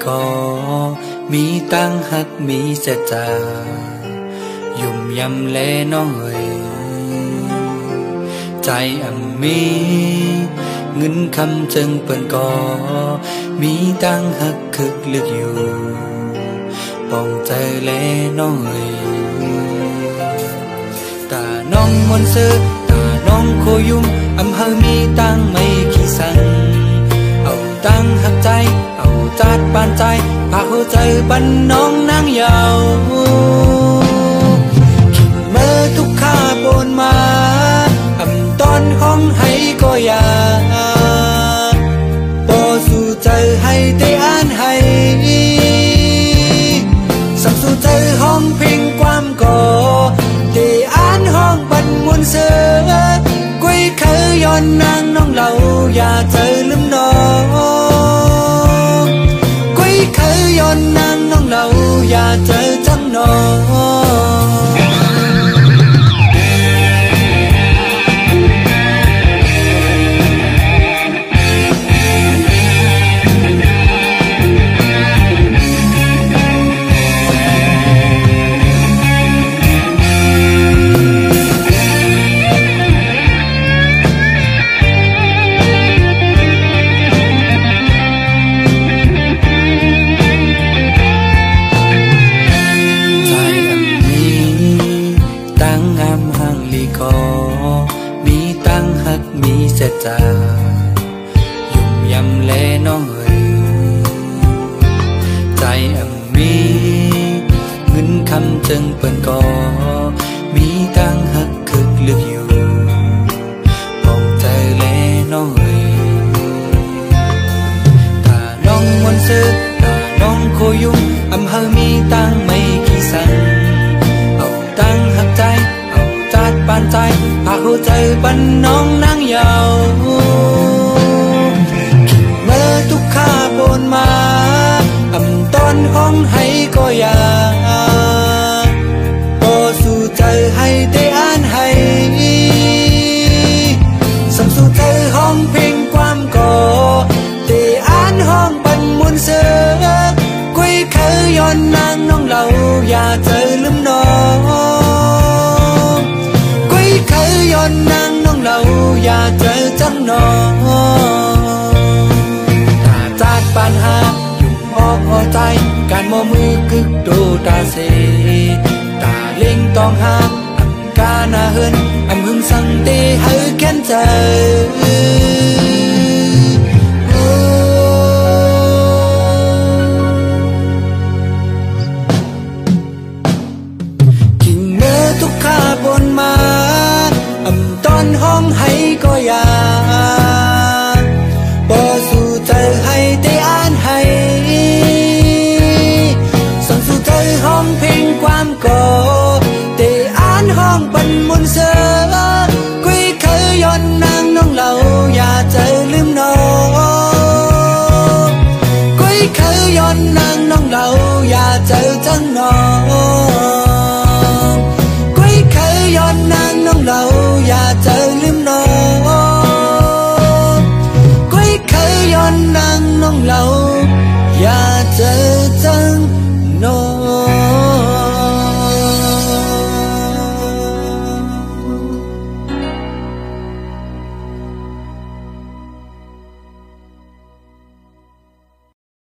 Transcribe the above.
ก็มีตั้งหักมีเสจายุ่มยำแลน้องเอ๋ยใจมีเงินคำจึงเปิ่นก็มีตั้งหักคึกลึกอยู่ป้องใจแลน้องเอ๋ยตาน้องมนต์ซื้อตาน้องโคยุมเฮอมีตั้งไม่ขี้สันเอาตั้งหักใจเอาจัดปานใจพาหัวใจบันน้องนางยาวขิงเมื่อทุกข้าบนมาตอนห้องให้ก็อยากพอสู่ใจให้ได้อ่านให้สัมสู่ใจห้องเพ่งความก่อได้อ่านห้องบันมวนเสือกุ้ยเคยย้อนนางน้องเราอย่าเจอลืมน้องกุ้ยเคยย้อนนางน้องเราอย่าเจอจังน้องมีตั้งหักมีเสจายุ่มยำแลน้องเอ๋ยใจมีเงินคำจึงเปิ่นก็มีตั้งหักคึกลึกอยู่ป้องใจแลน้องเอ๋ยตาน้องมนต์ซื้อตาน้องโคยุมเฮอมีตั้งไม่ขี้สันเอาตั้งหักใจจัดปานใจพาหัวใจบันน้องนางยาวเมื่อทุกข้าบนมาตอนห้องให้ก็อยากพอสู่ใจให้ได้อ่านให้สัมสู่ใจห้องเพ่งความก่อได้อ่านห้องบันมวนเสือกุ้ยเคยย้อนนางน้องเราอย่าเจอลืมน้องเคยย้อนนางน้องเราอย่าเจอจังน้องตาจัดปานหายุ่งออกหัวใจการมอมือกึกโดตาเสตาเล็งต้องหากาหน้าเฮินหึงสังเตเฮอแค้นใจกิ่งเมื่อทุกข้าบนมาตอนห้องให้ก็อยากพอสู่ใจให้ได้อ่านให้สั่งสู่ใจห้องเพ่งความก่อได้อ่านห้องบันมวนเสือกุ้ยเคยย้อนนางน้องเราอย่าเจอลืมน้องกุ้ยเคยย้อนนางน้องเราอย่าเจอจังน้องกุ้ยเคยย้อนนางน้องเราอย่าเจอลืมน้องกุ้ยเคยย้อนนางน้องเราอย่า